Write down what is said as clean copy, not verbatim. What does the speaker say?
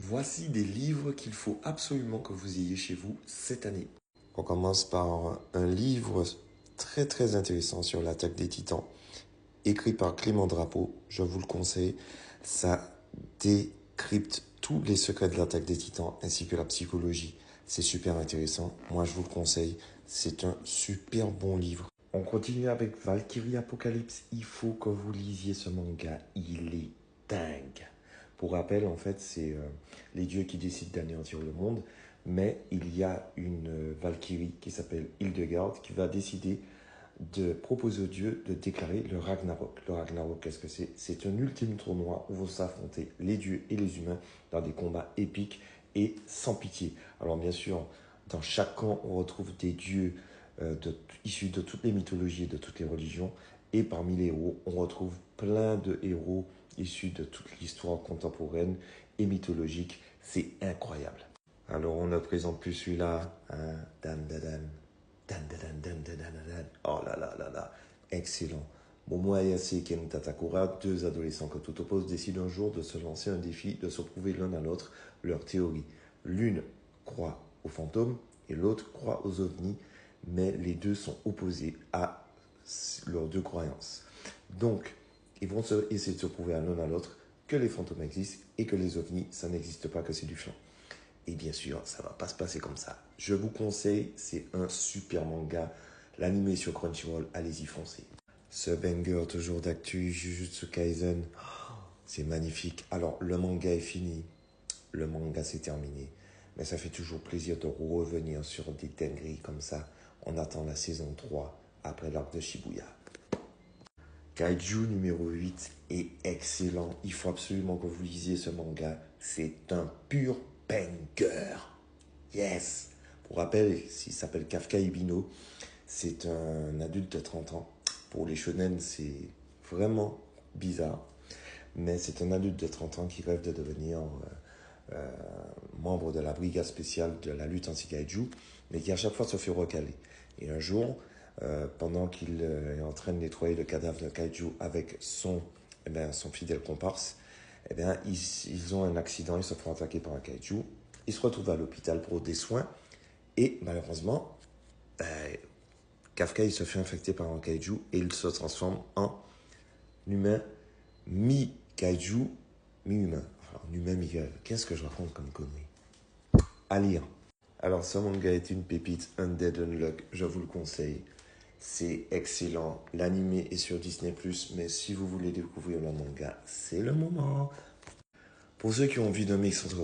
Voici des livres qu'il faut absolument que vous ayez chez vous cette année. On commence par un livre très très intéressant sur l'attaque des Titans, écrit par Clément Drapeau. Je vous le conseille. Ça décrypte tous les secrets de l'attaque des Titans ainsi que la psychologie. C'est super intéressant. Moi, je vous le conseille. C'est un super bon livre. On continue avec Valkyrie Apocalypse. Il faut que vous lisiez ce manga. Il est dingue. Pour rappel, en fait, c'est les dieux qui décident d'anéantir le monde. Mais il y a une Valkyrie qui s'appelle Hildegard qui va décider de proposer aux dieux de déclarer le Ragnarok. Le Ragnarok, qu'est-ce que c'est? C'est un ultime tournoi où vont s'affronter les dieux et les humains dans des combats épiques et sans pitié. Alors bien sûr, dans chaque camp, on retrouve des dieux issus de toutes les mythologies et de toutes les religions. Et parmi les héros, on retrouve plein de héros issus de toute l'histoire contemporaine et mythologique. C'est incroyable. Alors on ne présente plus celui-là. Hein, Dan, dan, dan. Dan, dan, dan, dan, dan, dan, dan. Oh là là là là. Excellent. Momo Ayase et Ken Tatakura, deux adolescents que tout oppose, décident un jour de se lancer un défi, de se prouver l'un à l'autre leur théorie. L'une croit aux fantômes et l'autre croit aux ovnis, mais les deux sont opposés à leurs deux croyances. Donc, ils vont essayer de se prouver à l'un à l'autre que les fantômes existent et que les ovnis, ça n'existe pas, que c'est du flan. Et bien sûr, ça ne va pas se passer comme ça. Je vous conseille, c'est un super manga. L'anime sur Crunchyroll, allez-y, foncez. Ce banger toujours d'actu, Jujutsu Kaisen, c'est magnifique. Alors, le manga est fini. Le manga c'est terminé. Mais ça fait toujours plaisir de revenir sur des dingueries comme ça. On attend la saison 3 après l'arc de Shibuya. Kaiju numéro 8 est excellent. Il faut absolument que vous lisiez ce manga. C'est un pur banger. Yes. Pour rappel, il s'appelle Kafka Ibino. C'est un adulte de 30 ans. Pour les shonen, c'est vraiment bizarre. Mais c'est un adulte de 30 ans qui rêve de devenir membre de la brigade spéciale de la lutte anti-kaiju, mais qui à chaque fois se fait recaler. Et un jour, pendant qu'il est en train de nettoyer le cadavre d'un kaiju avec son fidèle comparse, ils ont un accident, ils se font attaquer par un kaiju, ils se retrouvent à l'hôpital pour des soins, et malheureusement, Kafka il se fait infecter par un kaiju et il se transforme en humain mi-kaiju, mi-humain. Enfin, en humain, mi-kaiju. Qu'est-ce que je raconte comme connerie? À lire. Alors, ce manga est une pépite, Undead Unluck, je vous le conseille. C'est excellent. L'anime est sur Disney+, mais si vous voulez découvrir le manga, c'est le moment. Pour ceux qui ont envie d'un mix entre